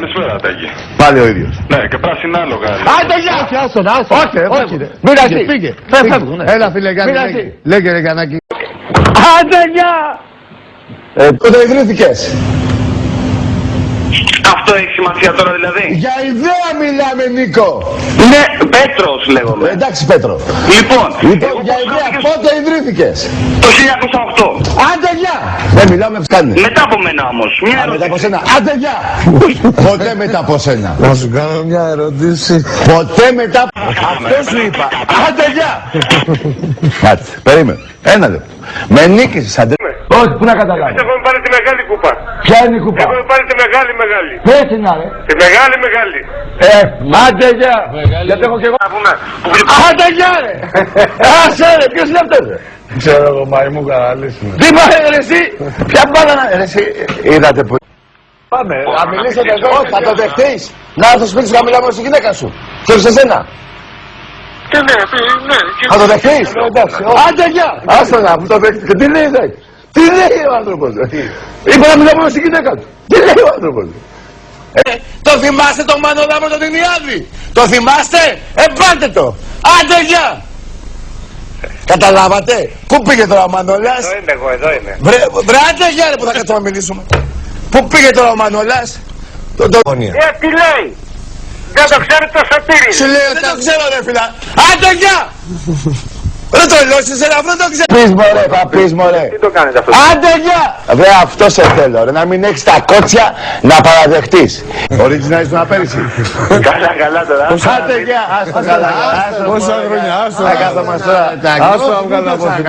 Καλησπέρα, Τέγη. Πάλι ο ίδιος. Ναι, και πράσινα άλογα. Άντε γεια! Όχι, Μην φύγε. Έλα φίλε Γιάννη, λέγε ρε Γιαννάκη. Άντε γεια! Πότε ιδρύθηκες? Αυτό έχει σημασία τώρα δηλαδή. Για ιδέα μιλάμε Νίκο. Ναι, Πέτρος λέγομαι. Εντάξει Πέτρο. Λοιπόν, Για ιδέα πότε ιδρύθηκες? το 1908. Άντε γεια! Δεν μιλάμε φκάνε. Μετά από μένα όμως. Μια Μετά από ερώτηση. σένα. Άντε γεια! Ποτέ μετά από σένα. Να σου κάνω μια ερώτηση. Ποτέ μετά. Αυτό σου είπα. Άντε γεια! Κάτσε, περίμενε. Ένα λεπτό. Με νίκησες αντέ. Όχι, πού να καταλάβω. Έχουμε πάρει τη μεγάλη κούπα. Ποια είναι η κούπα? Έχουμε πάρει τη μεγάλη. Πέτσι να ρε. Τη μεγάλη. Άντε γεια! Γιατί έχω και εγώ. Άντε γεια ρε! Άσε ρε, ποιος είναι αυτός ρε? Ξέρω εγώ, μαϊμού καναλής είναι. Τι μα ρε εσύ, ποια μπάλα να... Ρε εσύ, είδατε που... Πάμε, Να μιλήσετε εδώ, όχι, θα το δεχτείς. Να έρθω σπίτι σου να μιλάμε με τη γυναίκα σου. Ξέρεις εσένα. Ναι. Θα το δεχτείς. Άντε γεια! Άστο να που το δεχτείς. Και τι λέει δε. Τι λέει ο άνθρωπος. Είπα να μιλάμε με τη γυναίκα του. Τι λέει ο άνθρωπος. Το θυμάστε τον Μανολάβρο τον Τινιάδη? Το θυμάστε? Πάτε το. Άντε γεια! Καταλάβατε. Πού πήγε τώρα ο Μανολάς? Εδώ είμαι εγώ, εδώ είμαι. Βρε άντε γεια ρε που θα κάτσουμε να μιλήσουμε. Πού πήγε τώρα ο Μανολάς? Τι λέει? Δεν το ξέρει το Σωτήρι. Σου λέει δεν το ξέρω ρε φίλα. Άντε γεια! Δεν το λώσεις ρε, αυτό το ξέρω. Πεις μωρέ, θα πεις μωρέ. Τι το κάνετε αυτό? Άντε γεια! Βρε αυτό σε θέλω ρε, να μην έχεις τα κότσια να παραδεχτείς. Original ήσουν πέρυσι. Καλά τώρα. Άντε γεια, άστο καλά. Πόσα χρόνια, άστο. Θα κάθομαστε τώρα. Άστο να βγάλω από την